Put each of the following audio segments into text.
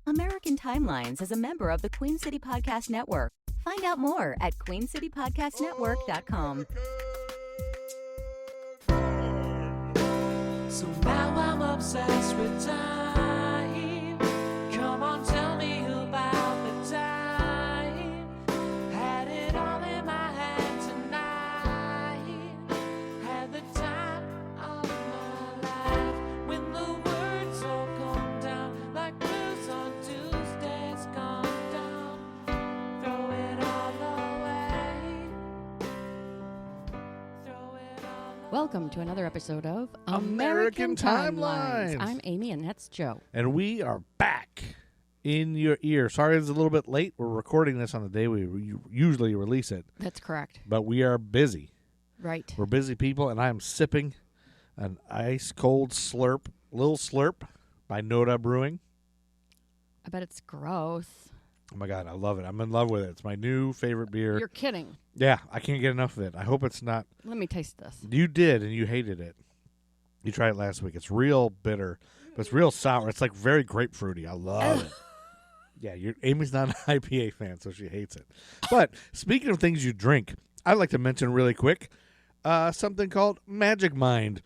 American Timelines is a member of the Queen City Podcast Network. Find out more at queencitypodcastnetwork.com. So now I'm obsessed with time. Come on, tell me about the time. Had it all in my hand tonight. Had the time of my life. When the words all come down like blues on Tuesdays come down. Throw it all away. Throw it all away. Welcome to another episode of American Timelines. I'm Amy, and that's Joe. And we are back in your ear. Sorry it's a little bit late. We're recording this on the day we usually release it. That's correct. But we are busy. Right. We're busy people, and I am sipping an ice-cold Lil Slurp by Noda Brewing. I bet it's gross. Oh, my God, I love it. I'm in love with it. It's my new favorite beer. You're kidding. Yeah, I can't get enough of it. I hope it's not. Let me taste this. You did, and you hated it. You tried it last week. It's real bitter, but it's real sour. It's like very grapefruity. I love it. Yeah, Amy's not an IPA fan, so she hates it. But speaking of things you drink, I'd like to mention really quick something called Magic Mind,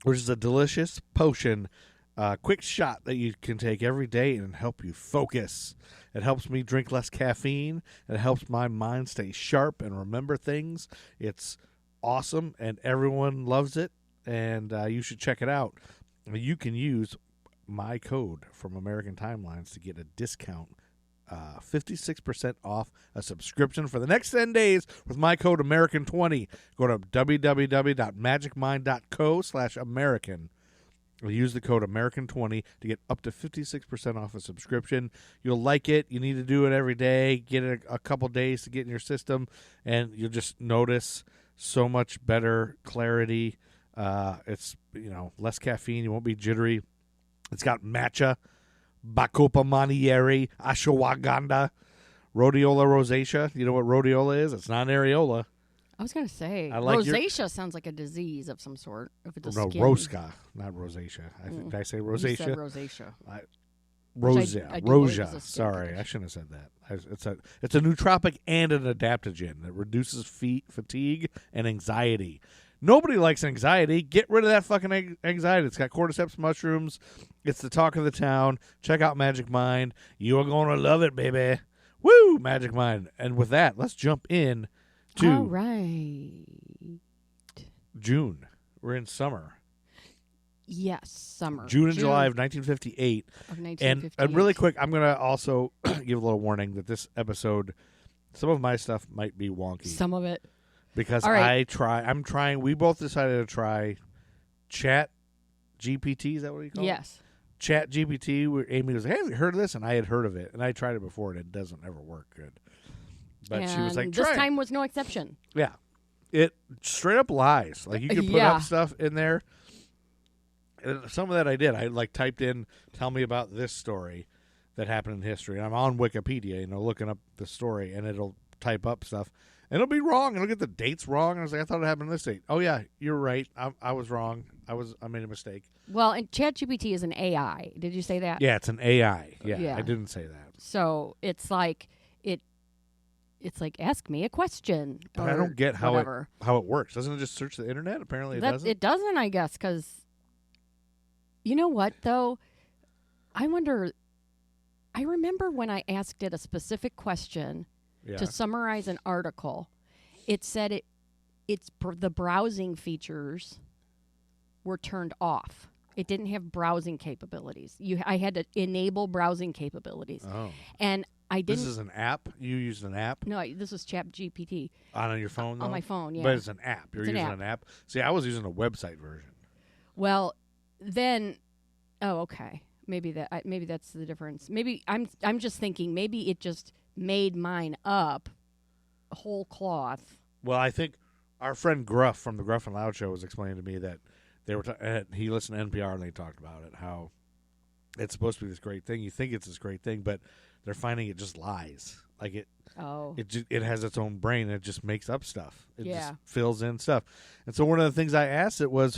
which is a delicious potion, quick shot that you can take every day and help you focus. It helps me drink less caffeine. It helps my mind stay sharp and remember things. It's awesome, and everyone loves it, and you should check it out. You can use my code from American Timelines to get a discount, 56% off a subscription for the next 10 days with my code American20. Go to www.magicmind.co/American. Use the code American20 to get up to 56% off a subscription. You'll like it. You need to do it every day. Get it a couple days to get in your system, and you'll just notice so much better clarity. It's less caffeine. You won't be jittery. It's got matcha, bacopa manieri, ashwagandha, rhodiola rosacea. You know what rhodiola is? It's not an areola. I was going to say, like rosacea sounds like a disease of some sort. If it's a No, skin. rosca, not rosacea. Did I say rosacea? You said rosacea. Rosea. I do believe is a Rosea. skin Sorry, condition. I shouldn't have said that. It's a nootropic and an adaptogen that reduces fatigue and anxiety. Nobody likes anxiety. Get rid of that fucking anxiety. It's got cordyceps mushrooms. It's the talk of the town. Check out Magic Mind. You are going to love it, baby. Woo! Magic Mind. And with that, let's jump in to All right. June. We're in summer. Yes, summer. June and July of 1958. Of 1958. And really quick, I'm going to also give a little warning that this episode, some of my stuff might be wonky. Some of it. Because All right. we both decided to try Chat GPT. Is that what you call it? Yes. Chat GPT. Where Amy was like, hey, have you heard of this? And I had heard of it. And I tried it before, and it doesn't ever work good. But she was like, And try this it. time was no exception. Yeah. It straight up lies. Like, you can put Yeah. up stuff in there. And some of that I did. I typed in, tell me about this story that happened in history. And I'm on Wikipedia, looking up the story, and it'll type up stuff. And it'll be wrong. It'll get the dates wrong. And I was like, I thought it happened on this date. Oh, yeah, you're right. I was wrong. I made a mistake. Well, and ChatGPT is an AI. Did you say that? Yeah, it's an AI. Yeah, Yeah. I didn't say that. So it's like it's like ask me a question. But I don't get how whatever. it works. Doesn't it just search the internet? Apparently it doesn't. It doesn't, I guess, because you know what though? I remember when I asked it a specific question Yeah. to summarize an article. It said the browsing features were turned off. It didn't have browsing capabilities. I had to enable browsing capabilities. Oh. And I didn't. This is an app? You used an app? No, this was ChatGPT. On your phone, though? On my phone, yeah. But it's an app. You're It's an using app. an app? See, I was using a website version. Well, then, okay, maybe that's the difference. Maybe I'm just thinking maybe it just made mine up, whole cloth. Well, I think our friend Gruff from the Gruff and Loud show was explaining to me that they were he listened to NPR and they talked about it, how it's supposed to be this great thing. You think it's this great thing, but they're finding it just lies. Like it has its own brain and it just makes up stuff. It just fills in stuff. And so one of the things I asked it was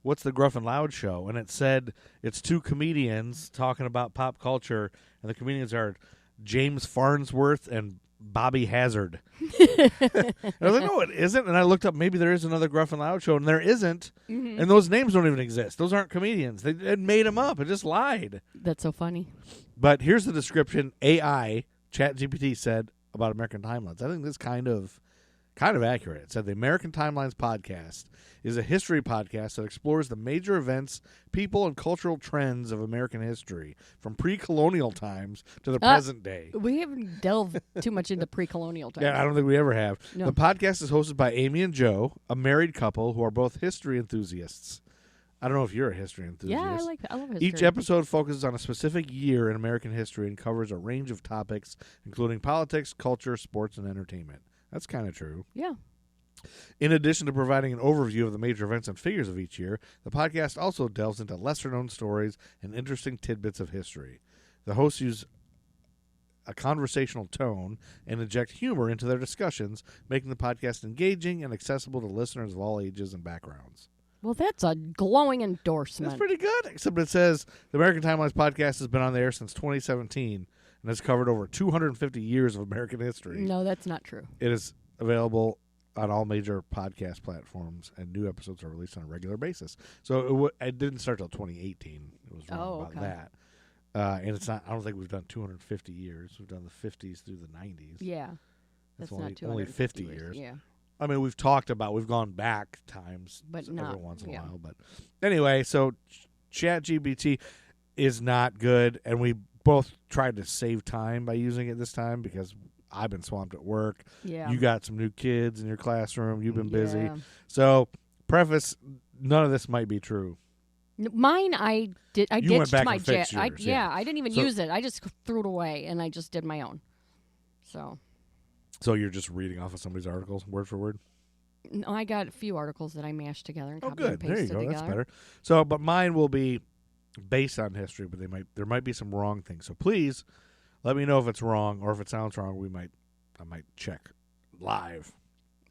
what's the Gruff and Loud show? And it said it's two comedians talking about pop culture, and the comedians are James Farnsworth and Bobby Hazard. And I was like, no, it isn't. And I looked up, maybe there is another Gruff and Loud show, and there isn't. Mm-hmm. And those names don't even exist. Those aren't comedians. They made them up. It just lied. That's so funny. But here's the description AI, ChatGPT, said about American Timelines. I think this is kind of accurate. It said the American Timelines podcast is a history podcast that explores the major events, people, and cultural trends of American history from pre-colonial times to the present day. We haven't delved too much into pre-colonial times. Yeah, I don't think we ever have. No. The podcast is hosted by Amy and Joe, a married couple who are both history enthusiasts. I don't know if you're a history enthusiast. Yeah, I love history. Each episode focuses on a specific year in American history and covers a range of topics, including politics, culture, sports, and entertainment. That's kind of true. Yeah. In addition to providing an overview of the major events and figures of each year, the podcast also delves into lesser-known stories and interesting tidbits of history. The hosts use a conversational tone and inject humor into their discussions, making the podcast engaging and accessible to listeners of all ages and backgrounds. Well, that's a glowing endorsement. That's pretty good, except it says the American Timelines podcast has been on the air since 2017 and has covered over 250 years of American history. No, that's not true. It is available on all major podcast platforms, and new episodes are released on a regular basis. So it didn't start till 2018. It was wrong about that. And it's not. I don't think we've done 250 years. We've done the 50s through the 90s. Yeah. That's only, not 250 only 50 years. Yeah. I mean, we've gone back times, But every not, once in a yeah. while. But anyway, so ChatGPT is not good, and we both tried to save time by using it this time because I've been swamped at work. Yeah. You got some new kids in your classroom. You've been busy. Yeah. So, preface, none of this might be true. Mine, I You ditched went back my and fixed jet. yours, yeah. I didn't even use it. I just threw it away, and I just did my own. So you're just reading off of somebody's articles, word for word? No, I got a few articles that I mashed together and Oh, copied and good. There you pasted go. together. That's better. So, but mine will be based on history, but there might be some wrong things. So please let me know if it's wrong, or if it sounds wrong, I might check live.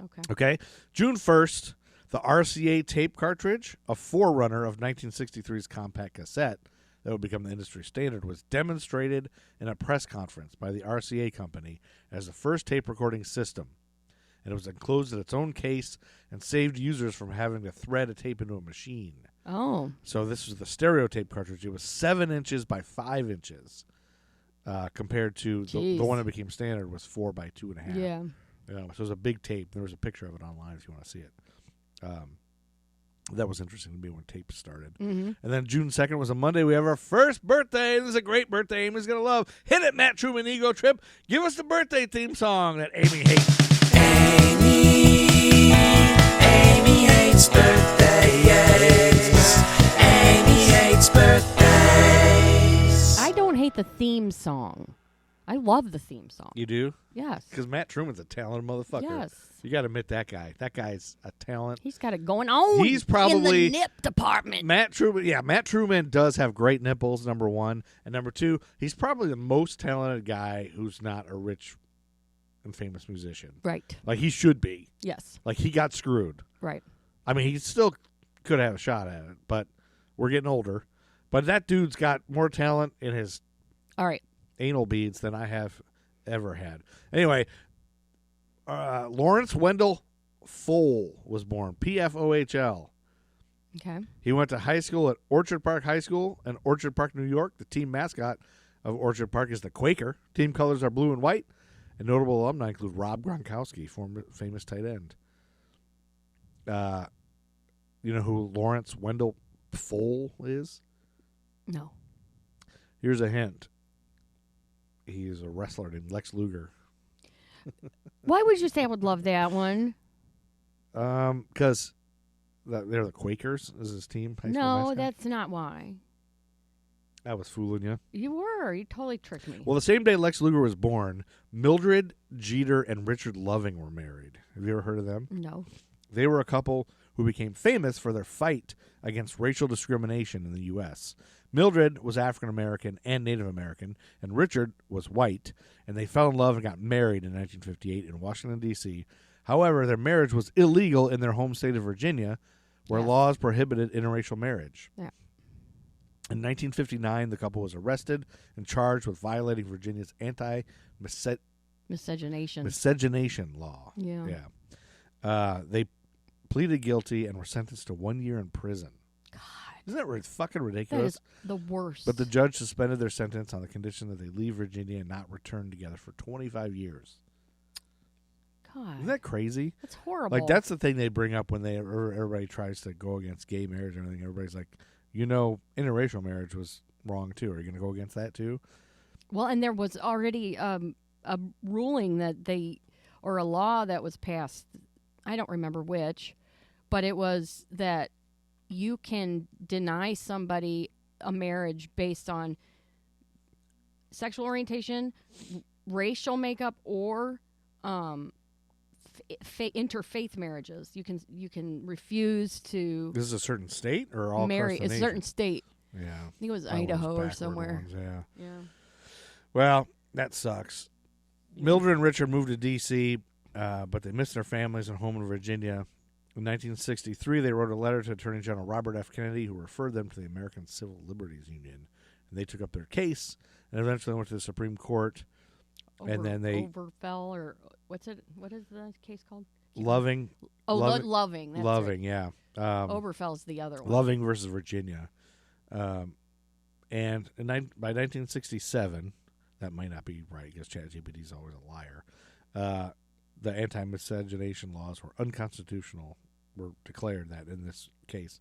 Okay. Okay. June 1st, the RCA tape cartridge, a forerunner of 1963's compact cassette that would become the industry standard, was demonstrated in a press conference by the RCA company as the first tape recording system. And it was enclosed in its own case and saved users from having to thread a tape into a machine. Oh. So this was the stereo tape cartridge. It was 7 inches by 5 inches, compared to the one that became standard was 4 by 2.5. Yeah. So it was a big tape. There was a picture of it online if you want to see it. That was interesting to me when tape started. Mm-hmm. And then June 2nd was a Monday. We have our first birthday. This is a great birthday Amy's going to love. Hit it, Matt Truman Ego Trip. Give us the birthday theme song that Amy hates. Amy hates birthdays. Amy hates birthdays. I don't hate the theme song. I love the theme song. You do? Yes. Because Matt Truman's a talented motherfucker. Yes. You got to admit that guy. That guy's a talent. He's got it going on. He's probably in the nip department. Matt Truman. Yeah, Matt Truman does have great nipples, number one. And number two, he's probably the most talented guy who's not a rich and famous musician. Right. Like he should be. Yes. Like he got screwed. Right. I mean, he still could have a shot at it, but we're getting older. But that dude's got more talent in his All right. anal beads than I have ever had. Anyway, Lawrence Wendell Fohl was born, Pfohl. Okay. He went to high school at Orchard Park High School in Orchard Park, New York. The team mascot of Orchard Park is the Quaker. Team colors are blue and white. And notable alumni include Rob Gronkowski, former famous tight end. You know who Lawrence Wendell Fohl is? No. Here's a hint. He's a wrestler named Lex Luger. Why would you say I would love that one? Because they're the Quakers is his team. High school No, mascot. that's not why. I was fooling you. You were. You totally tricked me. Well, the same day Lex Luger was born, Mildred Jeter and Richard Loving were married. Have you ever heard of them? No. They were a couple who became famous for their fight against racial discrimination in the U.S. Mildred was African American and Native American, and Richard was white, and they fell in love and got married in 1958 in Washington, D.C. However, their marriage was illegal in their home state of Virginia, where Yes. laws prohibited interracial marriage. Yeah. In 1959, the couple was arrested and charged with violating Virginia's Miscegenation. miscegenation law. Yeah. They pleaded guilty and were sentenced to 1 year in prison. God. Isn't that fucking That ridiculous? is the worst. But the judge suspended their sentence on the condition that they leave Virginia and not return together for 25 years. God. Isn't that crazy? That's horrible. Like, that's the thing they bring up when everybody tries to go against gay marriage and everything. Everybody's like, interracial marriage was wrong, too. Are you going to go against that, too? Well, and there was already a ruling that or a law that was passed. I don't remember which, but it was that you can deny somebody a marriage based on sexual orientation, racial makeup, or interfaith marriages. You can refuse to This is a certain state or all marry across the a nation? certain state. Yeah. I think it was Probably Idaho or backward somewhere. ones, yeah. Yeah. Well, that sucks. Mildred and Richard moved to D.C., but they missed their families and home in Virginia. In 1963, they wrote a letter to Attorney General Robert F. Kennedy, who referred them to the American Civil Liberties Union. And they took up their case and eventually went to the Supreme Court. And then they Overfell, or what is the case called? Loving. Loving. That's Loving, it. yeah. Overfell's the other one. Loving versus Virginia. And by 1967, that might not be right because ChatGPT is always a liar. The anti-miscegenation laws were unconstitutional, were declared that in this case.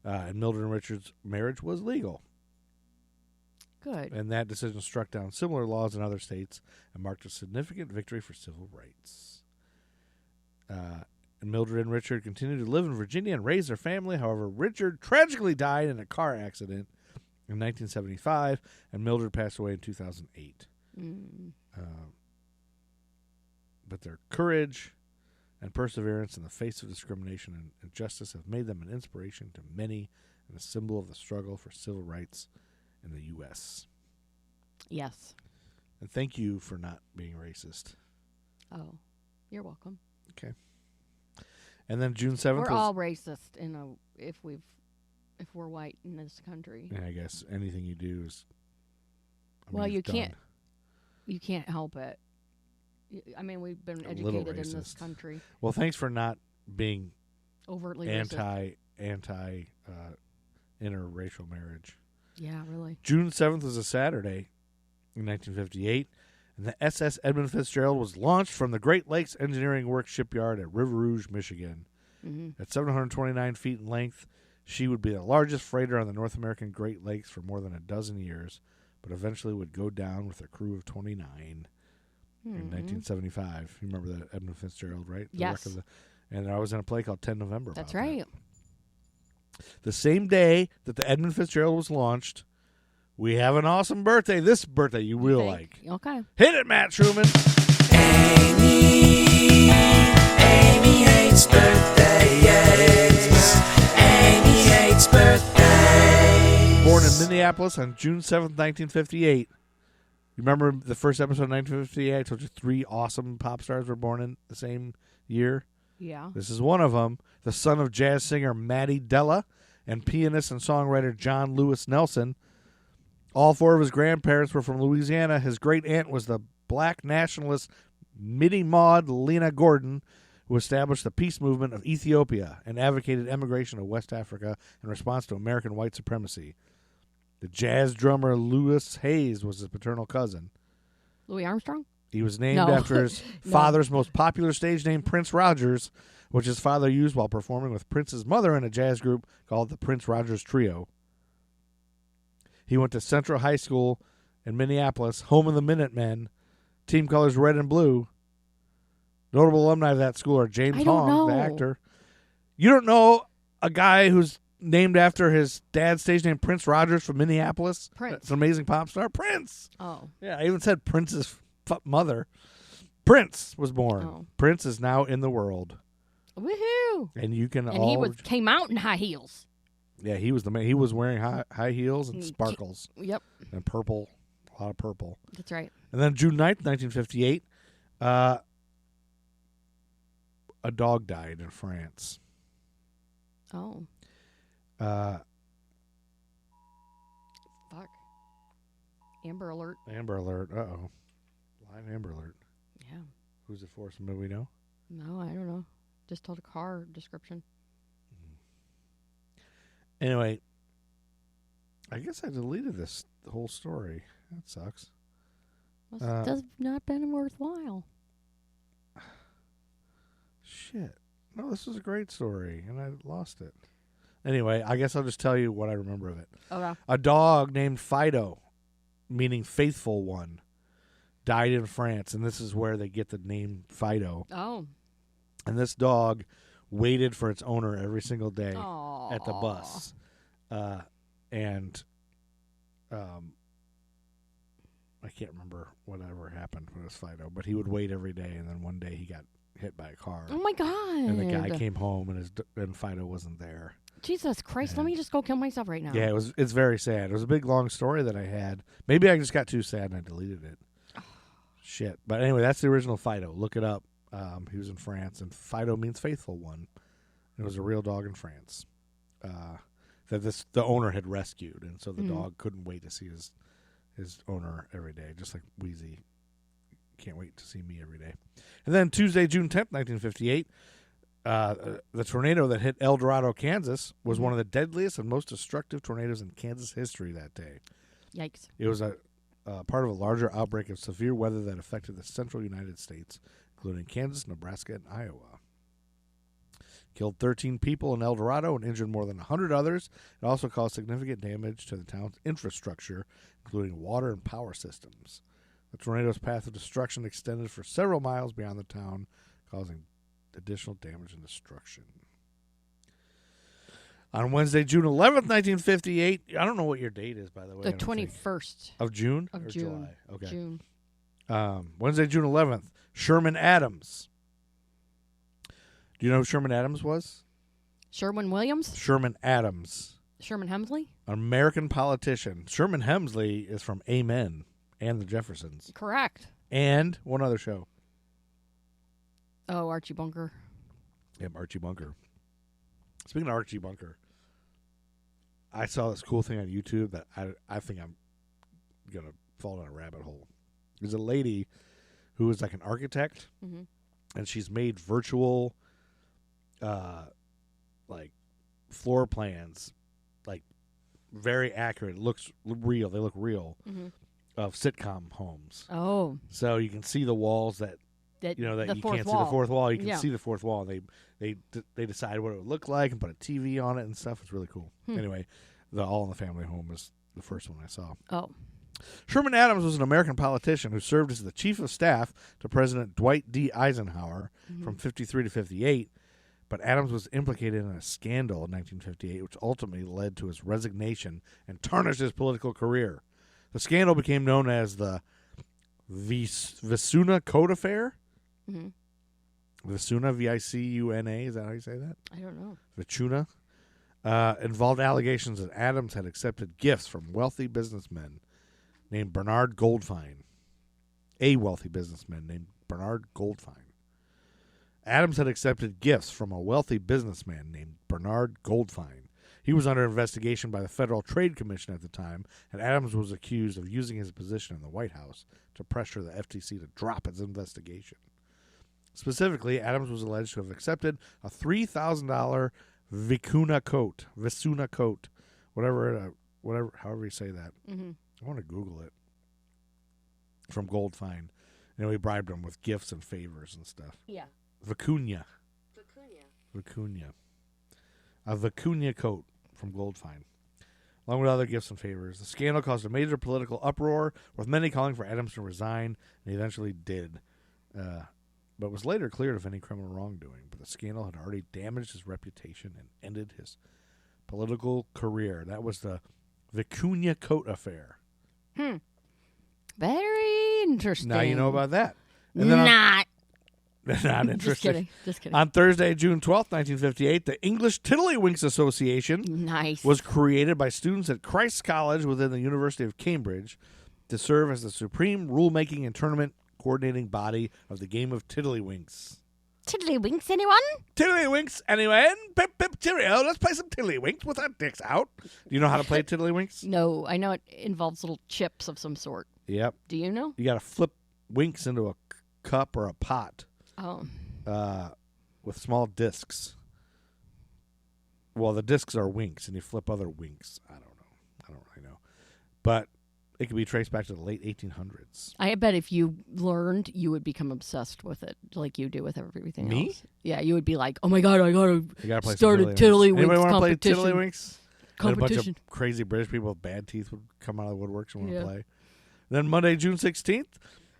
And Mildred and Richard's marriage was legal. Good. And that decision struck down similar laws in other states and marked a significant victory for civil rights. And Mildred and Richard continued to live in Virginia and raise their family. However, Richard tragically died in a car accident in 1975, and Mildred passed away in 2008. But their courage and perseverance in the face of discrimination and injustice have made them an inspiration to many and a symbol of the struggle for civil rights in the U.S. Yes. And thank you for not being racist. Oh, you're welcome. Okay. And then June 7th We're all racist if we're white in this country. Yeah, I guess anything you do is. Well, you it's can't. done. You can't help it. I mean, we've been A little educated in this racist. country. Well, thanks for not being Overtly racist. anti interracial marriage. Yeah, really. June 7th was a Saturday in 1958, and the SS Edmund Fitzgerald was launched from the Great Lakes Engineering Works shipyard at River Rouge, Michigan. Mm-hmm. At 729 feet in length, she would be the largest freighter on the North American Great Lakes for more than a dozen years, but eventually would go down with a crew of 29 in 1975. You remember that Edmund Fitzgerald, right? The Yes. wreck of and I was in a play called 10 November. That's about right. that. The same day that the Edmund Fitzgerald was launched, we have an awesome birthday. This birthday you will like. Okay. Hit it, Matt Truman. Amy hates birthdays. Amy hates birthdays. Born in Minneapolis on June 7th, 1958. You remember the first episode of 1958? I told you 3 awesome pop stars were born in the same year. Yeah. This is one of them, the son of jazz singer Matty Della and pianist and songwriter John Lewis Nelson. All 4 of his grandparents were from Louisiana. His great-aunt was the black nationalist Mittie Maud Lena Gordon, who established the peace movement of Ethiopia and advocated emigration to West Africa in response to American white supremacy. The jazz drummer Louis Hayes was his paternal cousin. Louis Armstrong? He was named No. after his father's most popular stage name, Prince Rogers, which his father used while performing with Prince's mother in a jazz group called the Prince Rogers Trio. He went to Central High School in Minneapolis, home of the Minutemen, team colors red and blue. Notable alumni of that school are James I don't Hong, the know. actor. You don't know a guy who's named after his dad's stage name, Prince Rogers from Minneapolis? Prince. It's an amazing pop star. Prince. Oh. Yeah, I even said Prince's mother. Prince was born. Oh. Prince is now in the world, Woohoo! and you can And all. he came out in high heels. Yeah, he was the man. He was wearing high heels and sparkles Yep. and purple, a lot of purple. That's right. And then June 9th, 1958, a dog died in France. Oh. Uh, Fuck. Amber Alert. Amber Alert. Uh-oh. Live Amber Alert. Yeah. Who's it for? Somebody we know? No, I don't know. Just told a car description. Anyway, I guess I deleted this whole story. That sucks. Well, it does not been worthwhile. Shit. No, this was a great story, and I lost it. Anyway, I guess I'll just tell you what I remember of it. Okay. A dog named Fido, meaning faithful one, died in France, and this is where they get the name Fido. Oh. And this dog waited for its owner every single day Aww. at the bus. I can't remember whatever happened with this Fido, but he would wait every day, and then one day he got hit by a car. Oh, my God. And the guy came home, and Fido wasn't there. Jesus Christ, let me just go kill myself right now. Yeah, it's very sad. It was a big, long story that I had. Maybe I just got too sad and I deleted it. Shit. But anyway, that's the original Fido. Look it up. He was in France, and Fido means faithful one. It was a real dog in France that the owner had rescued, and so the dog couldn't wait to see his owner every day, just like Wheezy can't wait to see me every day. And then Tuesday, June 10th, 1958, the tornado that hit El Dorado, Kansas, was one of the deadliest and most destructive tornadoes in Kansas history that day. Yikes. It was a part of a larger outbreak of severe weather that affected the central United States, including Kansas, Nebraska, and Iowa. Killed 13 people in El Dorado and injured more than 100 others. It also caused significant damage to the town's infrastructure, including water and power systems. The tornado's path of destruction extended for several miles beyond the town, causing additional damage and destruction. On Wednesday, June 11th, 1958, I don't know what your date is, by the way. The 21st. Of June? Of or June. July? Okay. June. Wednesday, June 11th, Sherman Adams. Do you know who Sherman Adams was? Sherwin Williams? Sherman Adams. Sherman Hemsley? An American politician. Sherman Hemsley is from Amen and the Jeffersons. Correct. And one other show. Oh, Archie Bunker. Yep, Archie Bunker. Speaking of Archie Bunker, I saw this cool thing on YouTube that I think I'm going to fall down a rabbit hole. There's a lady who is like an architect, and she's made virtual like floor plans, like very accurate. It looks real. They look real of sitcom homes. Oh. So you can see the walls that you know that you can't see the fourth wall. You can see the fourth wall. They decide what it would look like and put a TV on it and stuff. It's really cool. Anyway, the All in the Family home is the first one I saw. Oh. Sherman Adams was an American politician who served as the chief of staff to President Dwight D. Eisenhower from 53 to 58. But Adams was implicated in a scandal in 1958, which ultimately led to his resignation and tarnished his political career. The scandal became known as the Vicuna Coat Affair. Vicuna, V-I-C-U-N-A. Is that how you say that? I don't know. Vicuna. Involved allegations that Adams had accepted gifts from wealthy businessmen named Bernard Goldfein. A wealthy businessman named Bernard Goldfein. Adams had accepted gifts from a wealthy businessman named Bernard Goldfein. He was under investigation by the Federal Trade Commission at the time, and Adams was accused of using his position in the White House to pressure the FTC to drop its investigation. Specifically, Adams was alleged to have accepted a $3,000 Vicuna coat, however you say that. I want to Google it. From Goldfein. You know, he bribed him with gifts and favors and stuff. Yeah. Vicuna. A Vicuna coat from Goldfein. Along with other gifts and favors. The scandal caused a major political uproar, with many calling for Adams to resign, and he eventually did. But was later cleared of any criminal wrongdoing. But the scandal had already damaged his reputation and ended his political career. That was the Vicuna Coat Affair. Very interesting. Now you know about that. And then not interesting. Just kidding. On Thursday, June 12th, 1958, the English Tiddlywinks Association was created by students at Christ's College within the University of Cambridge to serve as the supreme rulemaking and tournament coordinating body of the game of Tiddlywinks. Tiddlywinks, anyone? Tiddlywinks, anyway. Pip, pip, cheerio. Let's play some tiddlywinks with our dicks out. Do you know how to play tiddlywinks? No, I know it involves little chips of some sort. Yep. Do you know? You got to flip winks into a cup or a pot Oh. with small discs. Well, the discs are winks, and you flip other winks. I don't really know. But it can be traced back to the late 1800s. I bet if you learned, you would become obsessed with it, like you do with everything Me? else. Yeah, you would be like, "Oh my god, I You gotta play start a some tiddlywinks Anybody want to play competition." tiddlywinks? And a bunch of Competition. crazy British people with bad teeth would come out of the woodworks and want to Yeah. play. Then Monday, June 16th,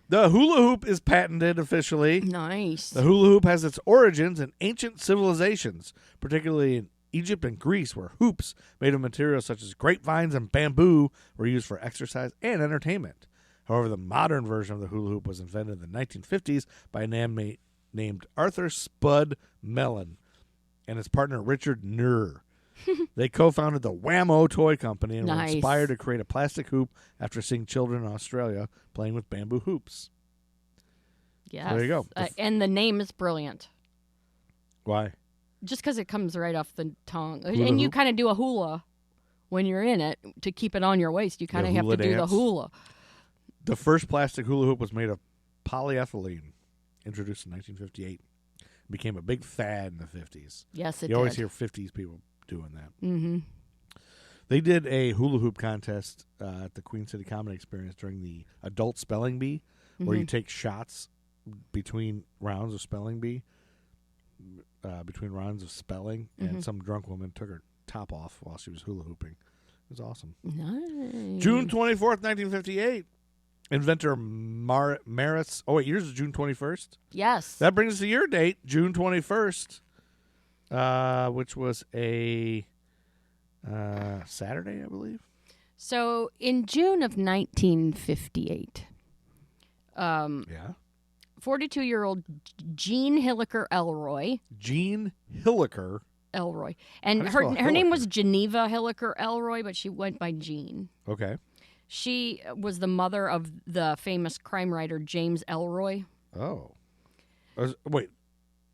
the hula hoop is patented officially. Nice. The hula hoop has its origins in ancient civilizations, particularly in Egypt and Greece, where hoops made of materials such as grapevines and bamboo were used for exercise and entertainment. However, the modern version of the hula hoop was invented in the 1950s by a man named Arthur Spud Mellon and his partner Richard Nurr. They co-founded the Whammo Toy Company and were Nice. inspired to create a plastic hoop after seeing children in Australia playing with bamboo hoops. Yes. There you go. And the name is brilliant. Why? Just because it comes right off the tongue. Hula And you hoop? kind of do a hula when you're in it to keep it on your waist. You kind of have hula to do the dance. hula. The first plastic hula hoop was made of polyethylene, introduced in 1958. It became a big fad in the 50s. Yes, it You always did. hear 50s people doing that. Mm-hmm. They did a hula hoop contest at the Queen City Comedy Experience during the Adult Spelling Bee, where you take shots between rounds of spelling bee, between rounds of spelling, and some drunk woman took her top off while she was hula hooping. It was awesome. Nice. June 24th, 1958. Inventor Maris. Oh, wait, yours is June 21st? Yes. That brings us to your date, June 21st, which was a Saturday, I believe. So in June of 1958, Yeah. 42-year-old Jean Ellroy, Jean Ellroy. and How do you her spell her name Hilliker? was Geneva Ellroy, but she went by Jean. Okay. She was the mother of the famous crime writer James Ellroy. Oh. Wait.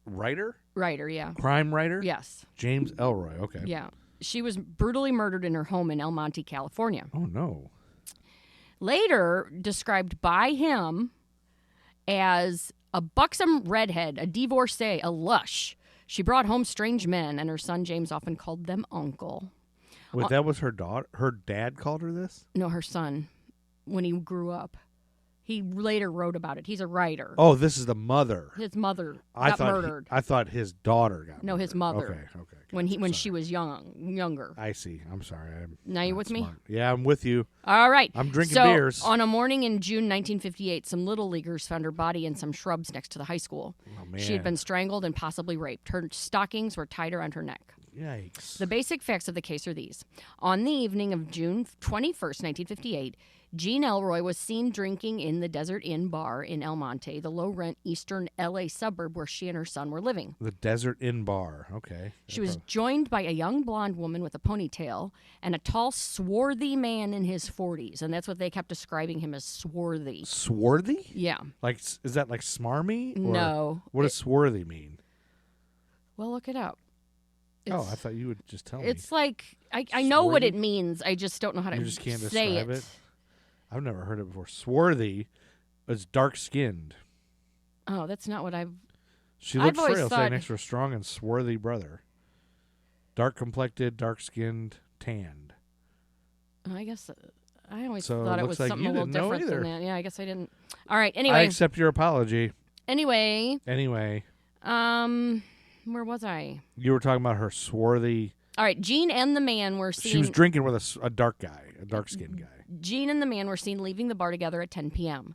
Writer? Writer, yeah. Crime writer? Yes. James Ellroy. Okay. Yeah. She was brutally murdered in her home in El Monte, California. Oh, no. Later described by him as a buxom redhead, a divorcee, a lush. She brought home strange men, and her son James often called them uncle. Wait, that was her daughter? Her dad called her this? No, her son, when he grew up. He later wrote about it. He's a writer. Oh, this is the mother. His mother I got thought murdered I thought his daughter got No, murdered. his mother. Okay. when gotcha. she was younger. I see. I'm sorry. I'm Now you not with me? smart. Yeah, I'm with you. All right. I'm drinking so, beers. On a morning in June 1958, some little leaguers found her body in some shrubs next to the high school. Oh, man. She had been strangled and possibly raped. Her stockings were tied around her neck. Yikes. The basic facts of the case are these. On the evening of June 21st, 1958, Jean Ellroy was seen drinking in the Desert Inn bar in El Monte, the low-rent eastern L.A. suburb where she and her son were living. The Desert Inn Bar. Okay. She was joined by a young blonde woman with a ponytail and a tall, swarthy man in his 40s. And that's what they kept describing him as, swarthy. Swarthy? Yeah. Like, is that like smarmy? Or No. What does swarthy mean? Well, look it up. Oh, I thought you would just tell me. It's like, I know what Swarthy? it means. I just don't know how to You just can't say describe it? I've never heard it before. Swarthy is dark-skinned. Oh, that's not what I've... She I've looked always frail, thought- standing next to a strong and swarthy brother. Dark-complected, dark-skinned, tanned. I guess I always So thought it it looks was like something you a little didn't know different than either. that. Yeah, I guess I didn't. All right. I Anyway, accept your apology. anyway, Where was I? You were talking about her swarthy... All right, Jean and the man were seen. She was drinking with a dark guy, a dark-skinned guy. Jean and the man were seen leaving the bar together at 10 p.m.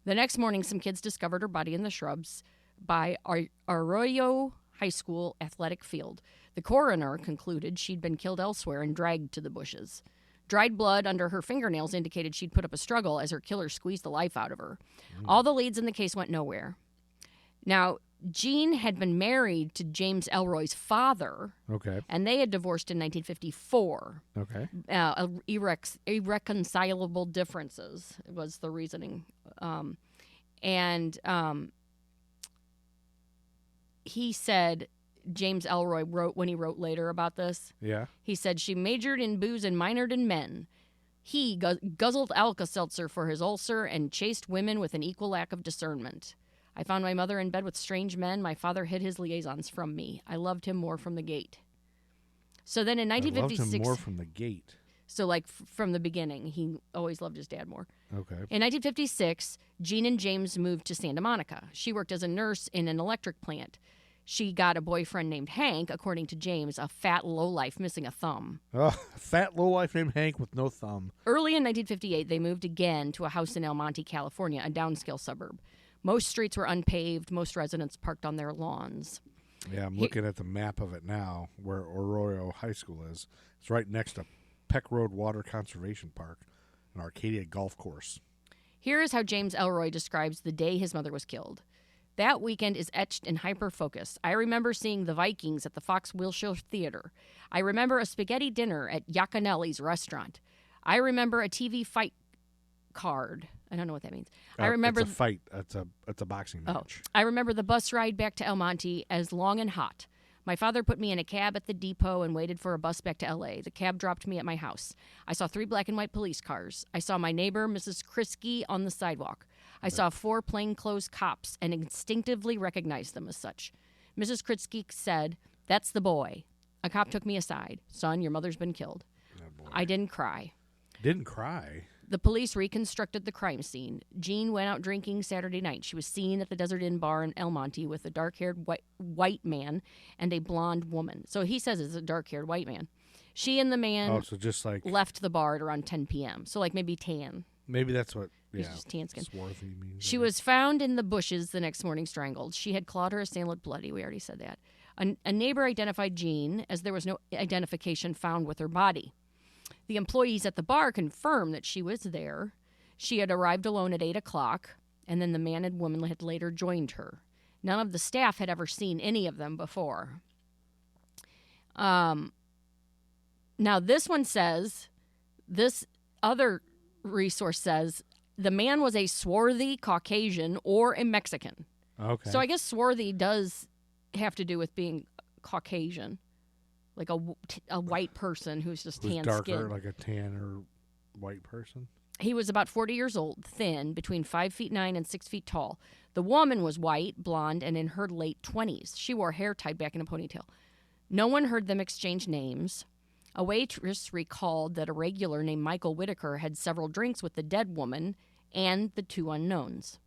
The next morning, some kids discovered her body in the shrubs by Arroyo High School athletic field. The coroner concluded she'd been killed elsewhere and dragged to the bushes. Dried blood under her fingernails indicated she'd put up a struggle as her killer squeezed the life out of her. All the leads in the case went nowhere. Now, Jean had been married to James Ellroy's father, Okay. and they had divorced in 1954. Okay. Irreconcilable differences was the reasoning. he said, James Ellroy wrote when he wrote later about this. Yeah. He said she majored in booze and minored in men. He guzzled Alka-Seltzer for his ulcer and chased women with an equal lack of discernment. I found my mother in bed with strange men. My father hid his liaisons from me. I loved him more from the gate. So then in 1956... I loved him more from the gate. So, like, from the beginning, he always loved his dad more. Okay. In 1956, Jean and James moved to Santa Monica. She worked as a nurse in an electric plant. She got a boyfriend named Hank, according to James, a fat lowlife missing a thumb. Oh, fat lowlife named Hank with no thumb. Early in 1958, they moved again to a house in El Monte, California, a downscale suburb. Most streets were unpaved. Most residents parked on their lawns. Yeah, I'm looking at the map of it now, where Arroyo High School is. It's right next to Peck Road Water Conservation Park, an Arcadia golf course. Here is how James Ellroy describes the day his mother was killed. That weekend is etched in hyper-focus. I remember seeing the Vikings at the Fox Wilshire Theater. I remember a spaghetti dinner at Iaconelli's restaurant. I remember a TV fight card. I don't know what that means. I remember it's a fight. It's a boxing match. I remember the bus ride back to El Monte as long and hot. My father put me in a cab at the depot and waited for a bus back to L.A. The cab dropped me at my house. I saw 3 black and white police cars. I saw my neighbor, Mrs. Kriske, on the sidewalk. I saw 4 plainclothes cops and instinctively recognized them as such. Mrs. Kriske said, "That's the boy." A cop took me aside. "Son, your mother's been killed." Oh, boy. I didn't cry. Didn't cry? The police reconstructed the crime scene. Jean went out drinking Saturday night. She was seen at the Desert Inn bar in El Monte with a dark-haired white man and a blonde woman. So he says it's a dark-haired white man. She and the man so just like left the bar at around 10 p.m. So like maybe tan. maybe that's what. He's Yeah, just tan skin. swarthy means. She was found in the bushes the next morning strangled. She had clawed her assailant bloody. We already said that. A neighbor identified Jean as there was no identification found with her body. The employees at the bar confirmed that she was there. She had arrived alone at 8 o'clock, and then the man and woman had later joined her. None of the staff had ever seen any of them before. Now, this one says, this other resource says, the man was a swarthy Caucasian or a Mexican. Okay. So I guess swarthy does have to do with being Caucasian. Like a white person who's just Who's tan darker, skin. like a tan or white person. He was about 40 years old, thin, between 5'9" and 6 feet tall. The woman was white, blonde, and in her late 20s. She wore hair tied back in a ponytail. No one heard them exchange names. A waitress recalled that a regular named Michael Whitaker had several drinks with the dead woman and the 2 unknowns.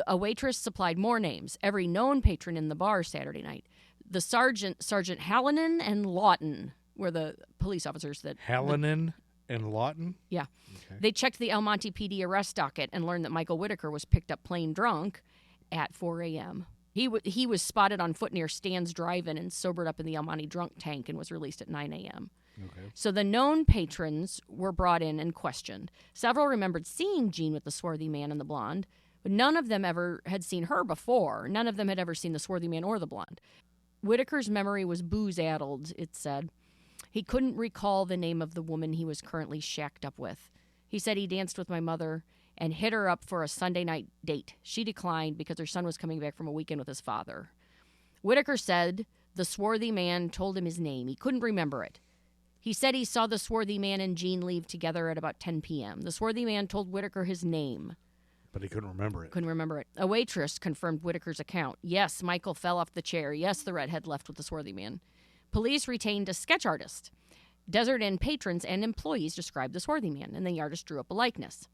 A waitress supplied more names, every known patron in the bar Saturday night. The Sergeant Hallinan and Lawton were the police officers that... Hallinan and Lawton? Yeah. Okay. They checked the El Monte PD arrest docket and learned that Michael Whitaker was picked up plain drunk at 4 a.m. He was spotted on foot near Stan's Drive-In and sobered up in the El Monte drunk tank and was released at 9 a.m. Okay. So the known patrons were brought in and questioned. Several remembered seeing Jean with the swarthy man and the blonde, but none of them ever had seen her before. None of them had ever seen the swarthy man or the blonde. Whitaker's memory was booze-addled, it said. He couldn't recall the name of the woman he was currently shacked up with. He said he danced with my mother and hit her up for a Sunday night date. She declined because her son was coming back from a weekend with his father. Whitaker said the swarthy man told him his name. He couldn't remember it. He said he saw the swarthy man and Jean leave together at about 10 p.m. The swarthy man told Whitaker his name. But he couldn't remember it. Couldn't remember it. A waitress confirmed Whitaker's account. Yes, Michael fell off the chair. Yes, the redhead left with the swarthy man. Police retained a sketch artist. Desert Inn patrons and employees described the swarthy man, and the artist drew up a likeness.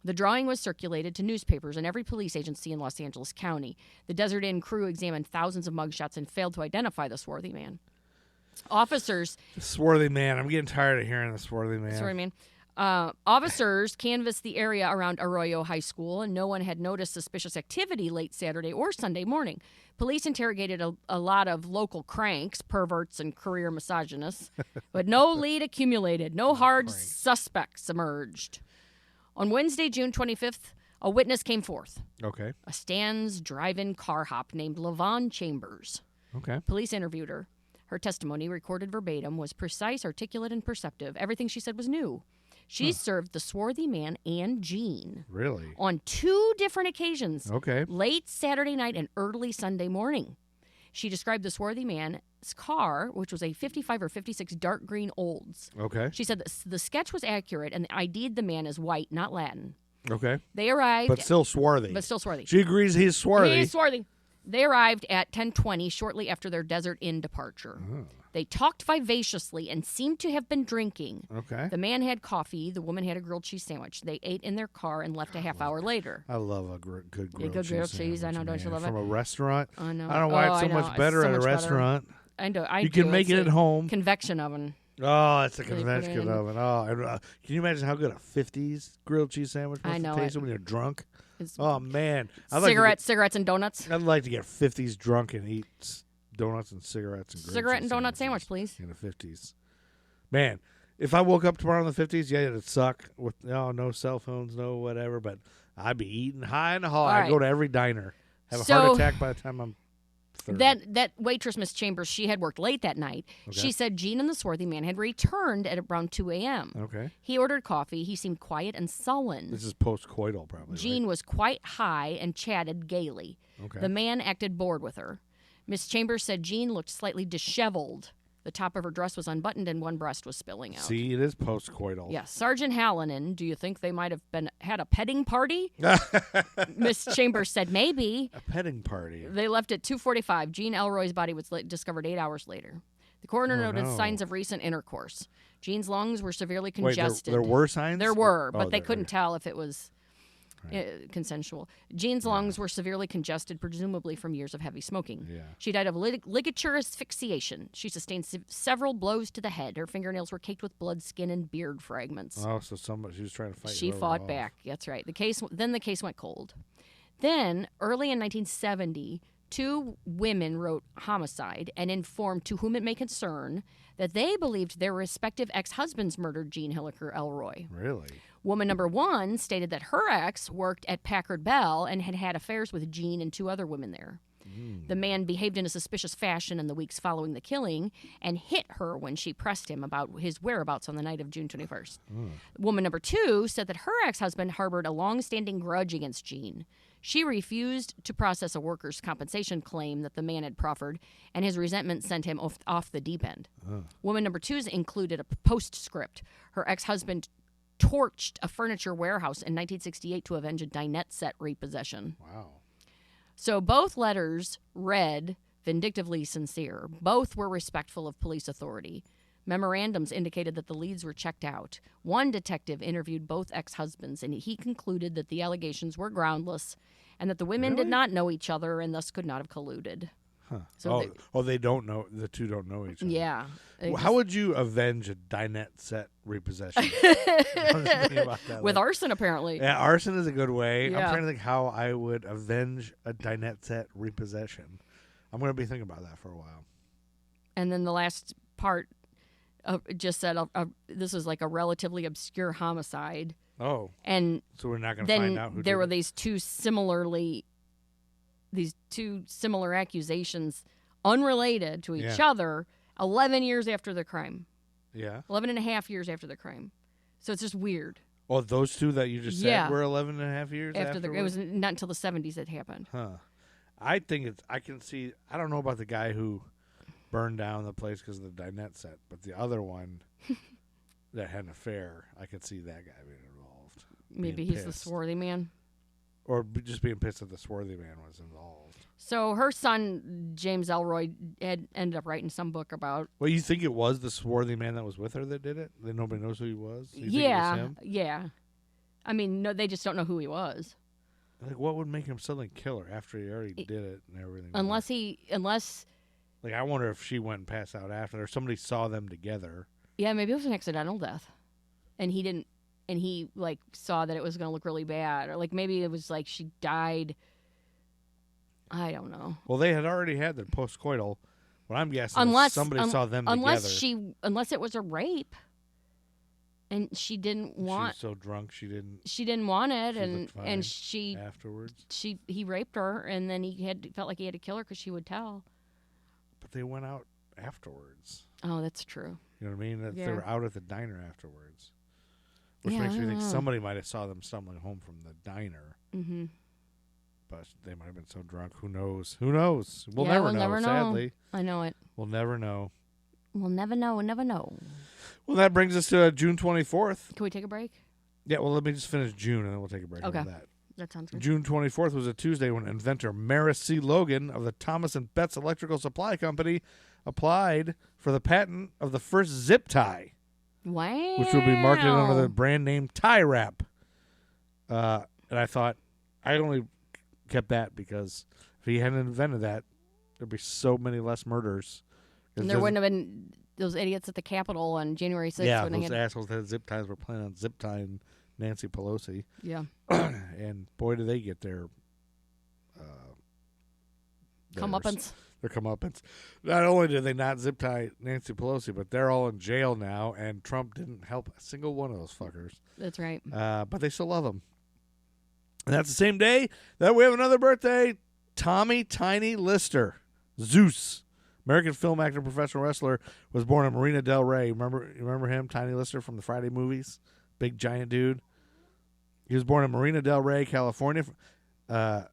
The drawing was circulated to newspapers and every police agency in Los Angeles County. The Desert Inn crew examined thousands of mugshots and failed to identify the swarthy man. Officers... The swarthy man. I'm getting tired of hearing the swarthy man. Swarthy man. Officers canvassed the area around Arroyo High School, and no one had noticed suspicious activity late Saturday or Sunday morning. Police interrogated a lot of local cranks, perverts, and career misogynists, but no lead accumulated. No hard suspects emerged. On Wednesday, June 25th, a witness came forth. Okay. A Stan's Drive-In car hop named LaVon Chambers. Okay. Police interviewed her. Her testimony, recorded verbatim, was precise, articulate, and perceptive. Everything she said was new. She served the swarthy man and Jean. Really? On 2 different occasions. Okay. Late Saturday night and early Sunday morning. She described the swarthy man's car, which was a 55 or 56 dark green Olds. Okay. She said that the sketch was accurate and ID'd the man as white, not Latin. Okay. They arrived... But still swarthy. She agrees he's swarthy. He's swarthy. They arrived at 10:20 shortly after their Desert Inn departure. Oh. They talked vivaciously and seemed to have been drinking. Okay. The man had coffee. The woman had a grilled cheese sandwich. They ate in their car and left a half hour later. I love a good grilled good cheese grilled cheese. sandwich, I know, don't you man. love it? From a restaurant. I know. I don't know why it's so I know. much better so at a much better. restaurant. I know. I You do. can make It's it at a home. Convection oven. Oh, it's a They put convection in- oven. Oh, can you imagine how good a 50s grilled cheese sandwich I must know taste it. when you're drunk? It's Oh, man. cigarettes and donuts. I'd like to get 50s drunk and eat donuts and cigarettes and grilled Cigarette cheese and donut sandwiches sandwich, please. in the 50s. Man, if I woke up tomorrow in the 50s, yeah, it'd suck with no cell phones, no whatever, but I'd be eating high in the hall. All I'd right. go to every diner, have a So- heart attack by the time I'm 30. That waitress, Miss Chambers, she had worked late that night. Okay. She said Jean and the swarthy man had returned at around 2 a.m. Okay. He ordered coffee. He seemed quiet and sullen. This is post-coital, probably. Jean was quite high and chatted gaily. Okay. The man acted bored with her. Miss Chambers said Jean looked slightly disheveled. The top of her dress was unbuttoned and one breast was spilling out. See, it is post-coital. Yes. Sergeant Hallinan, do you think they might have had a petting party? Miss Chambers said maybe. A petting party. They left at 2:45. Jean Ellroy's body was discovered 8 hours later. The coroner noted no. signs of recent intercourse. Jean's lungs were severely Wait, congested. there were signs? There were, Oh, but they there- couldn't tell if it was consensual. Jean's lungs were severely congested, presumably from years of heavy smoking. Yeah. She died of ligature asphyxiation. She sustained several blows to the head. Her fingernails were caked with blood, skin, and beard fragments. Oh, so she was trying to fight. She whoever fought off. back. That's right. The case went cold. Then, early in 1970, two women wrote homicide and informed To Whom It May Concern that they believed their respective ex-husbands murdered Jean Ellroy. Really? Woman number one stated that her ex worked at Packard Bell and had had affairs with Jean and two other women there. The man behaved in a suspicious fashion in the weeks following the killing and hit her when she pressed him about his whereabouts on the night of June 21st. Woman number two said that her ex-husband harbored a long-standing grudge against Jean. She refused to process a workers' compensation claim that the man had proffered, and his resentment sent him off the deep end. Woman number two's included a postscript. Her ex-husband torched a furniture warehouse in 1968 to avenge a Dinette set repossession. Wow. So both letters read vindictively sincere. Both were respectful of police authority. Memorandums indicated that the leads were checked out. One detective interviewed both ex-husbands, and he concluded that the allegations were groundless and that the women did not know each other and thus could not have colluded. Huh. So they don't know. The two don't know each other. Yeah. Well, how would you avenge a Dinette set repossession? I'm just thinking about that, with like- arson, apparently. Yeah, arson is a good way. Yeah. I'm trying to think how I would avenge a Dinette set repossession. I'm going to be thinking about that for a while. And then the last part just said this was like a relatively obscure homicide. Oh, And so we're not going to then find out who there did were it? these two similar accusations unrelated to each Yeah. other 11 years after the crime. Yeah. 11 and a half years after the crime. So it's just weird. Oh, those two that you just said Yeah. were 11 and a half years After afterwards? it was not until the 70s it happened. Huh. I think I can see, I don't know about the guy who burned down the place because of the Dinette set, but the other one that had an affair, I could see that guy being involved. Maybe being he's the pissed. swarthy man. Or just being pissed that the swarthy man was involved. So her son, James Ellroy, had ended up writing some book about... Well, you think it was the swarthy man that was with her that did it? That nobody knows who he was? You think it was Yeah, him? yeah. I mean, no, they just don't know who he was. Like, what would make him suddenly kill her after he already did it and everything? Unless... Like, I wonder if she went and passed out after, or somebody saw them together. Yeah, maybe it was an accidental death. And he didn't... And he, like, saw that it was going to look really bad. Or, like, maybe it was, like, she died... I don't know. Well, they had already had their postcoital. What I'm guessing is Unless somebody saw them unless together. unless it was a rape, and she didn't She want was so drunk she didn't want it, She and looked fine and she afterwards. he raped her, and then felt like he had to kill her because she would tell. But they went out afterwards. Oh, that's true. You know what I mean? That They Yeah. were out at the diner afterwards. Which Yeah, makes I me don't think know. somebody might have saw them stumbling home from the diner. Mm-hmm. but they might have been so drunk. Who knows? Who knows? We'll Yeah, never we'll know, never know. sadly. I know it. We'll never know. We'll never know. We'll never know. Well, that brings us to June 24th. Can we take a break? Yeah, well, let me just finish June, and then we'll take a break Okay. over that. That sounds good. June 24th was a Tuesday when inventor Maris C. Logan of the Thomas & Betts Electrical Supply Company applied for the patent of the first zip tie, Wow. which will be marketed under the brand name Tie Wrap. And I thought, I only kept that because if he hadn't invented that, there'd be so many less murders. And there wouldn't have been those idiots at the Capitol on January 6th. Yeah, when those they had, assholes that had zip ties were planning on zip tying Nancy Pelosi. yeah. And boy, do they get their Comeuppance. their comeuppance. Not only did they not zip tie Nancy Pelosi, but they're all in jail now, and Trump didn't help a single one of those fuckers. That's right. But they still love him. And that's the same day that we have another birthday. Tommy Tiny Lister, Zeus, American film actor, professional wrestler, was born in Marina Del Rey. You remember him, Tiny Lister, from the Friday movies? Big giant dude. He was born in Marina Del Rey, California, and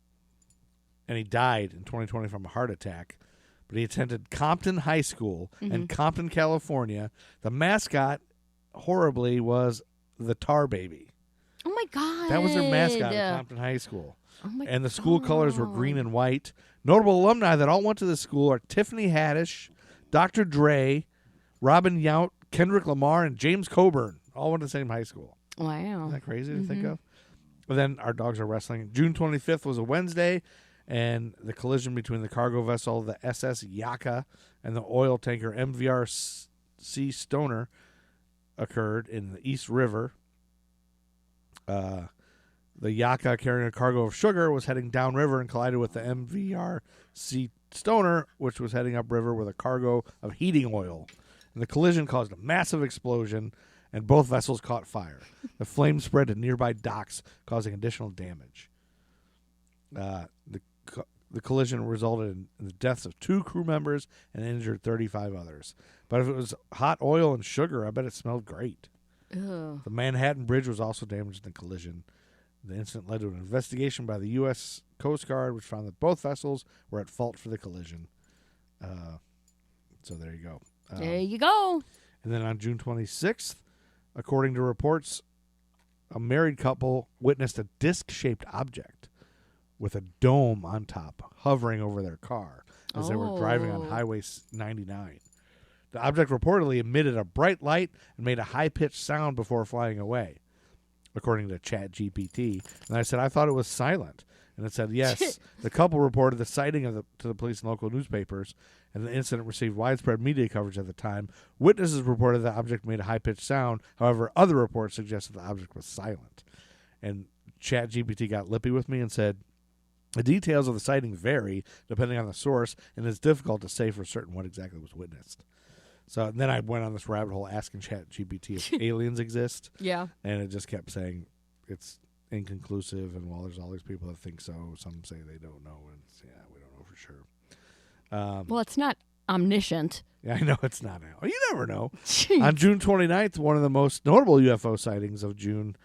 he died in 2020 from a heart attack. But he attended Compton High School in Compton, California. The mascot, horribly, was the Tar Baby. Oh, my God. That was their mascot at Compton High School. Oh my And the school colors were green and white. Notable alumni that all went to the school are Tiffany Haddish, Dr. Dre, Robin Yount, Kendrick Lamar, and James Coburn. All went to the same high school. Wow. Isn't that crazy to think of? But then our dogs are wrestling. June 25th was a Wednesday, and the collision between the cargo vessel, the SS Yaka, and the oil tanker MVRC Stoner occurred in the East River. The Yaka, carrying a cargo of sugar, was heading downriver and collided with the MVRC Stoner, which was heading upriver with a cargo of heating oil. And the collision caused a massive explosion, and both vessels caught fire. The flames spread to nearby docks, causing additional damage. The collision resulted in the deaths of 2 crew members and injured 35 others. But if it was hot oil and sugar, I bet it smelled great. Ugh. The Manhattan Bridge was also damaged in the collision. The incident led to an investigation by the U.S. Coast Guard, which found that both vessels were at fault for the collision. So there you go. There you go. And then on June 26th, according to reports, a married couple witnessed a disc-shaped object with a dome on top hovering over their car as they were driving on Highway 99. The object reportedly emitted a bright light and made a high-pitched sound before flying away, according to ChatGPT. And I said, I thought it was silent. And it said, yes. The couple reported the sighting to the police and local newspapers, and the incident received widespread media coverage at the time. Witnesses reported the object made a high-pitched sound. However, other reports suggested the object was silent. And ChatGPT got lippy with me and said, the details of the sighting vary depending on the source, and it's difficult to say for certain what exactly was witnessed. So then I went on this rabbit hole asking ChatGPT if aliens exist. Yeah. And it just kept saying it's inconclusive, and while there's all these people that think so, some say they don't know, and we don't know for sure. Well, it's not omniscient. Yeah, I know it's not now. You never know. Jeez. On June 29th, one of the most notable UFO sightings of June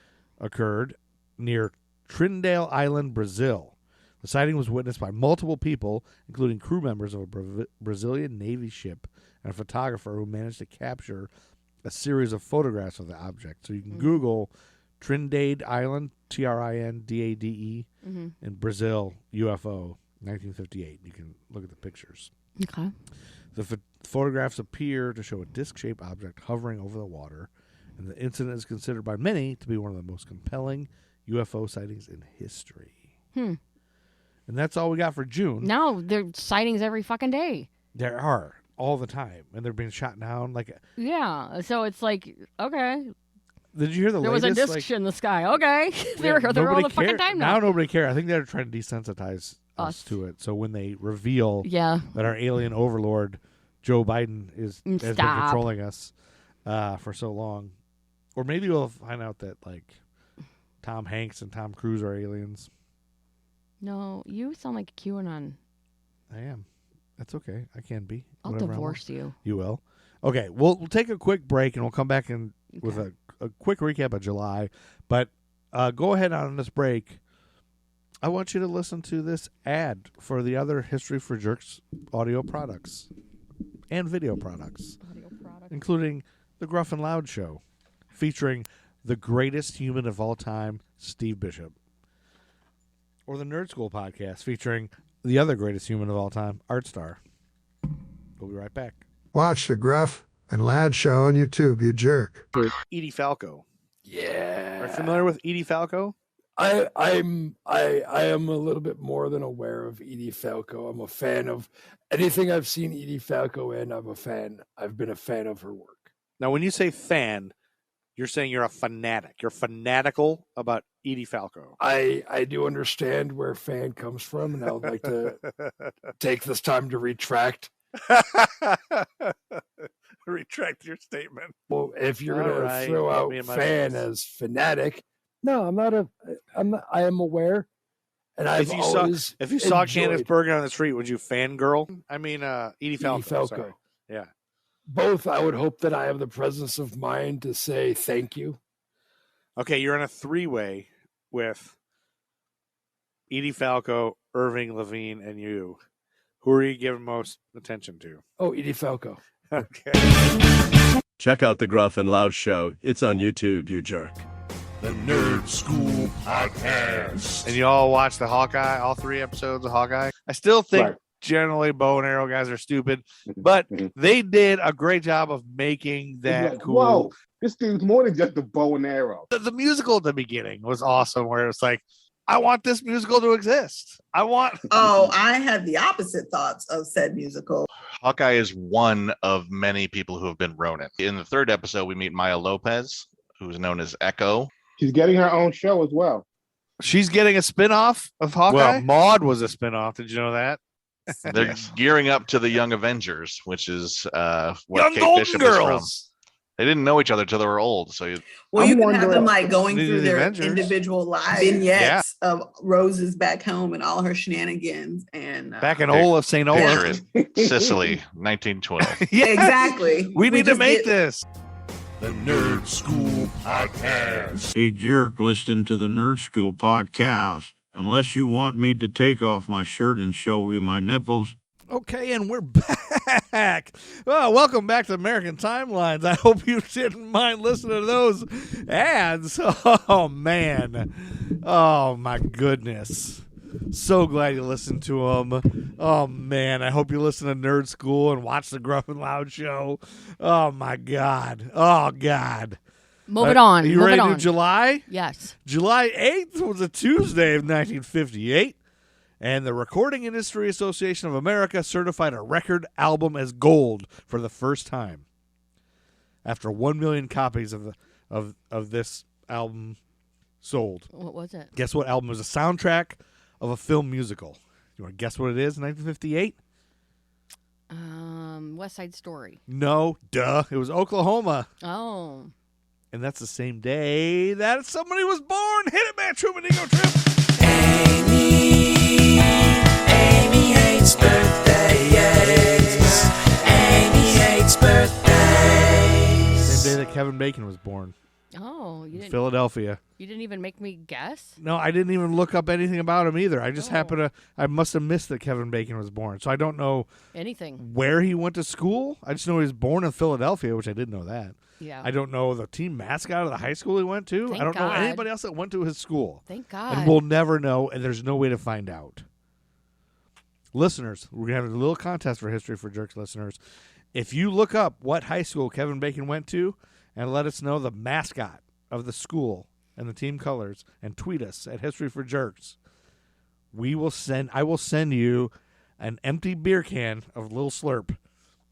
occurred near Trindale Island, Brazil. The sighting was witnessed by multiple people, including crew members of a Brazilian Navy ship and a photographer who managed to capture a series of photographs of the object. So you can Google Trindade Island, Trindade, in Brazil, UFO, 1958. You can look at the pictures. Okay. The photographs appear to show a disc-shaped object hovering over the water, and the incident is considered by many to be one of the most compelling UFO sightings in history. And that's all we got for June. No, there are sightings every fucking day. There are, all the time, and they're being shot down. Yeah, so it's like, okay. Did you hear the There latest? was a disc in the sky. Okay. they're all nobody the fucking cared. time now. Now nobody cares. I think they're trying to desensitize us to it. So when they reveal Yeah. that our alien overlord, Joe Biden, has been Stop. controlling us for so long. Or maybe we'll find out that, Tom Hanks and Tom Cruise are aliens. No, you sound like a QAnon. I am. That's okay. I can be. I'll whatever I divorce want. you. You will? Okay. We'll take a quick break, and we'll come back with a quick recap of July. But go ahead on this break. I want you to listen to this ad for the other History for Jerks audio products and video products, including the Gruff and Loud Show, featuring the greatest human of all time, Steve Bishop, or the Nerd School podcast, featuring the other greatest human of all time, Art Star. We'll be right back. Watch the Gruff and Loud Show on YouTube, you jerk. Edie Falco. Yeah. Are you familiar with Edie Falco? I am a little bit more than aware of Edie Falco. I'm a fan of anything I've seen Edie Falco in. I've been a fan of her work. Now, when you say fan, you're saying you're a fanatic. You're fanatical about Edie Falco. I do understand where fan comes from, and I would like to take this time to retract. Retract your statement. Well, if you're going to throw out fan face. as fanatic, no, I am aware. And if you saw Candace Bergen on the street, would you fangirl? I mean, Edie Falco. Edie Falco. Sorry. Yeah. Both, I would hope that I have the presence of mind to say thank you. Okay, you're in a three-way with Edie Falco, Irving Levine, and you. Who are you giving most attention to? Oh, Edie Falco. Okay. Check out the Gruff and Loud Show. It's on YouTube, you jerk. The Nerd School Podcast. And you all watch the Hawkeye, all 3 episodes of Hawkeye? I still think generally bow and arrow guys are stupid, but they did a great job of making that cool. Whoa, this thing's more than just a bow and arrow. The musical at the beginning was awesome, where it's like, I want this musical to exist. I had the opposite thoughts of said musical. Hawkeye is one of many people who have been Ronin. In the 3rd episode, we meet Maya Lopez, who's known as Echo. She's getting her own show as well. She's getting a spin-off of Hawkeye? Well, Maude was a spin-off. Did you know that? They're gearing up to the Young Avengers, which is what Young Kate Golden Bishop Girls. is from. They didn't know each other till they were old. So you can have them like going through their Avengers. individual lives, vignettes of Rose's back home and all her shenanigans, and back in Olaf St. Olaf, Sicily, 1912. Yeah, exactly. We need to make this. The Nerd School Podcast. Hey, jerk, listen to the Nerd School Podcast. Unless you want me to take off my shirt and show you my nipples. Okay, and we're back. Well, welcome back to American Timelines. I hope you didn't mind listening to those ads. Oh, man. Oh, my goodness. So glad you listened to them. Oh, man. I hope you listen to Nerd School and watch the Gruff and Loud Show. Oh, my God. Oh, God. Move it on. You ready to do July? Yes. July 8th was a Tuesday of 1958. And the Recording Industry Association of America certified a record album as gold for the first time. After 1 million copies of this album sold. What was it? Guess what album was a soundtrack of a film musical? You want to guess what it is in 1958? West Side Story. No, duh. It was Oklahoma. Oh. And that's the same day that somebody was born. Hit it, man. Truman Ego Trip. Amy hates birthdays. Amy hates birthdays. Same day that Kevin Bacon was born. Oh, you in didn't. Philadelphia. You didn't even make me guess? No, I didn't even look up anything about him either. I just I must have missed that Kevin Bacon was born. So I don't know anything. Where he went to school. I just know he was born in Philadelphia, which I didn't know that. Yeah. I don't know the team mascot of the high school he went to. Thank I don't know God. anybody else that went to his school. Thank God. And we'll never know, and there's no way to find out. Listeners, we're going to have a little contest for History for Jerks listeners. If you look up what high school Kevin Bacon went to and let us know the mascot of the school and the team colors and tweet us at History for Jerks, I will send you an empty beer can of Little Slurp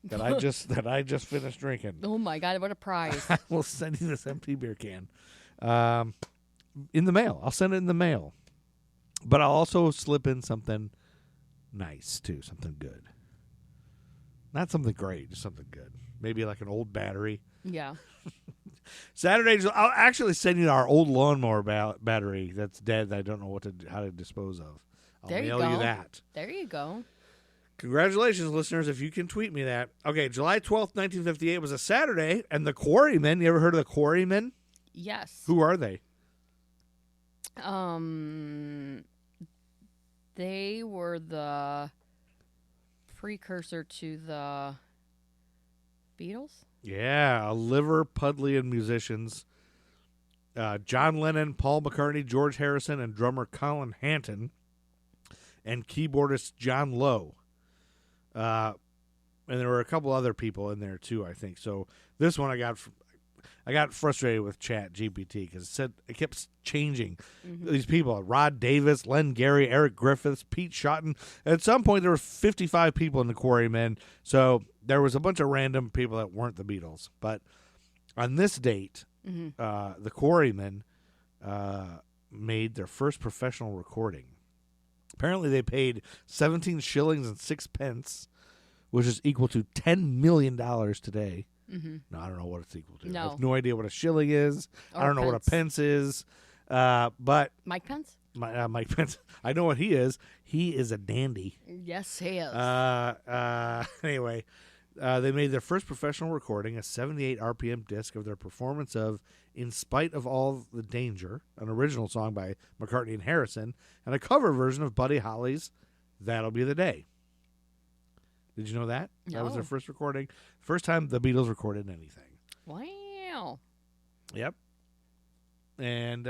that I just finished drinking. Oh my God, what a prize. I will send you this empty beer can in the mail. I'll send it in the mail. But I'll also slip in something nice, too, something good. Not something great, just something good. Maybe like an old battery. Yeah. Saturday, I'll actually send you our old lawnmower battery that's dead that I don't know how to dispose of. I'll mail you that. There you go. Congratulations, listeners, if you can tweet me that. Okay, July 12th, 1958 was a Saturday, and the Quarrymen, you ever heard of the Quarrymen? Yes. Who are they? They were the precursor to the Beatles. Yeah, Liverpudlian musicians. John Lennon, Paul McCartney, George Harrison, and drummer Colin Hanton, and keyboardist John Lowe. And there were a couple other people in there too, I think. So this one I got frustrated with Chat GPT because it kept changing. These people: Rod Davis, Len Gary, Eric Griffiths, Pete Shotton. At some point, there were 55 people in the Quarrymen, so there was a bunch of random people that weren't the Beatles. But on this date, the Quarrymen made their first professional recording. Apparently, they paid 17 shillings and 6 pence, which is equal to $10 million today. No, I don't know what it's equal to. I have no idea what a shilling is. I don't know what a pence is. But Mike Pence? Mike Pence. I know what he is. He is a dandy. Yes, he is. Anyway, they made their first professional recording, a 78 RPM disc of their performance of In Spite of All the Danger, an original song by McCartney and Harrison, and a cover version of Buddy Holly's That'll Be the Day. Did you know that? No. That was their first recording. First time the Beatles recorded anything. Wow. Yep. And,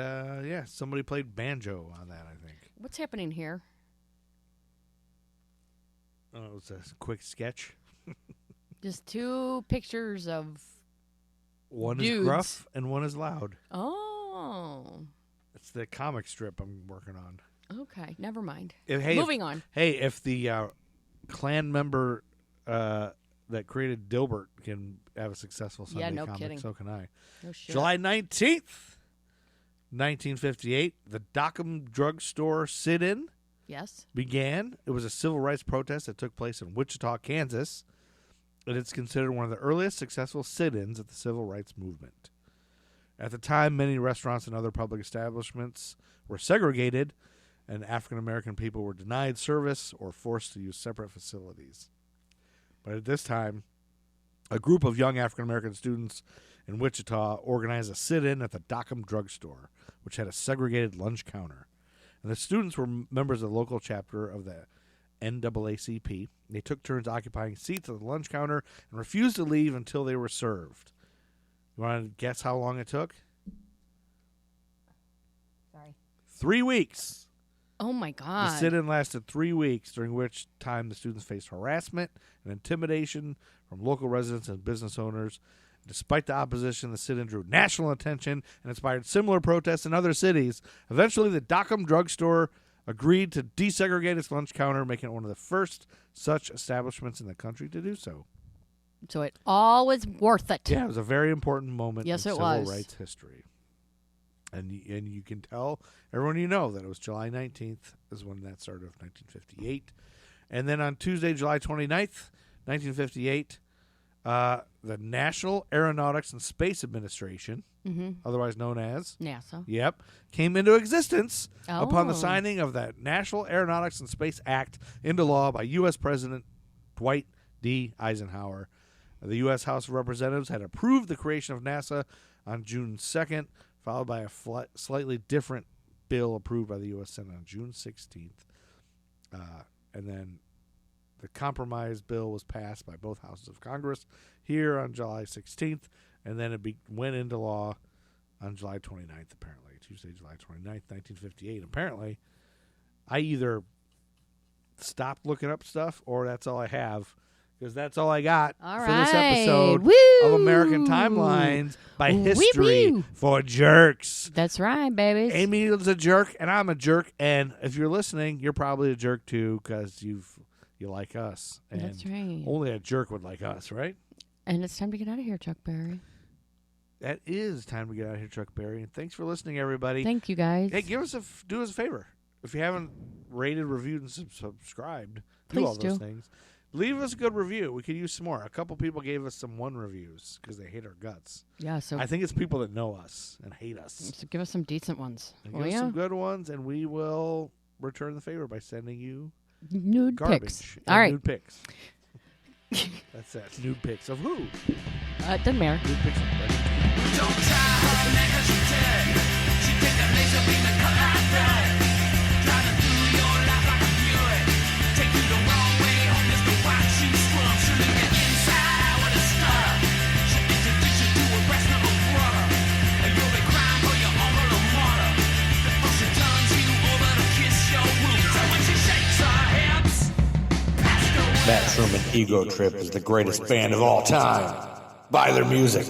somebody played banjo on that, I think. What's happening here? Oh, it was a quick sketch. Just 2 pictures of One dudes. is gruff and one is loud. Oh. It's the comic strip I'm working on. Okay, never mind. Moving on. Hey, if the clan member that created Dilbert can have a successful Sunday no comic, kidding. so can I. No shit. July 19th, 1958, the Dockham Drugstore sit-in began. It was a civil rights protest that took place in Wichita, Kansas, and it's considered one of the earliest successful sit-ins of the civil rights movement. At the time, many restaurants and other public establishments were segregated, and African-American people were denied service or forced to use separate facilities. But at this time, a group of young African-American students in Wichita organized a sit-in at the Dockham Drugstore, which had a segregated lunch counter. And the students were members of the local chapter of the NAACP. They took turns occupying seats at the lunch counter and refused to leave until they were served. You want to guess how long it took? Sorry. 3 weeks. Oh, my God. The sit-in lasted 3 weeks, during which time the students faced harassment and intimidation from local residents and business owners. Despite the opposition, the sit-in drew national attention and inspired similar protests in other cities. Eventually, the Dockham Drugstore agreed to desegregate its lunch counter, making it one of the first such establishments in the country to do so. So it all was worth it. Yeah, it was a very important moment in civil was. rights history. And you can tell everyone you know that it was July 19th is when that started, of 1958. And then on Tuesday, July 29th, 1958, the National Aeronautics and Space Administration, otherwise known as NASA, came into existence upon the Oh. signing of the National Aeronautics and Space Act into law by U.S. President Dwight D. Eisenhower. The U.S. House of Representatives had approved the creation of NASA on June 2nd, followed by a slightly different bill approved by the U.S. Senate on June 16th. And then the compromise bill was passed by both houses of Congress here on July 16th, and then it went into law on July 29th, apparently. Tuesday, July 29th, 1958. Apparently, I either stopped looking up stuff or that's all I have, because that's all I got for this episode of American Timelines by History for Jerks. That's right, babies. Amy is a jerk, and I'm a jerk, and if you're listening, you're probably a jerk too, because you like us. And That's right. only a jerk would like us, right? And it's time to get out of here, Chuck Berry. That is time to get out of here, Chuck Berry. And thanks for listening, everybody. Thank you, guys. Hey, do us a favor. If you haven't rated, reviewed, and subscribed, Please all those do. things. Leave us a good review. We could use some more. A couple people gave us some 1 reviews because they hate our guts. Yeah, so I think it's people that know us and hate us. So give us some decent ones. And give us some good ones, and we will return the favor by sending you nude garbage. pics. And All right. Nude pics. That's it. Nude pics of who? It doesn't matter. Nude pics of Betty. Don't try her neck 'cause she dead. She take a laser beam and cut like that. Driving through your life like a Matt Truman Ego Trip is the greatest band of all time. Buy their music.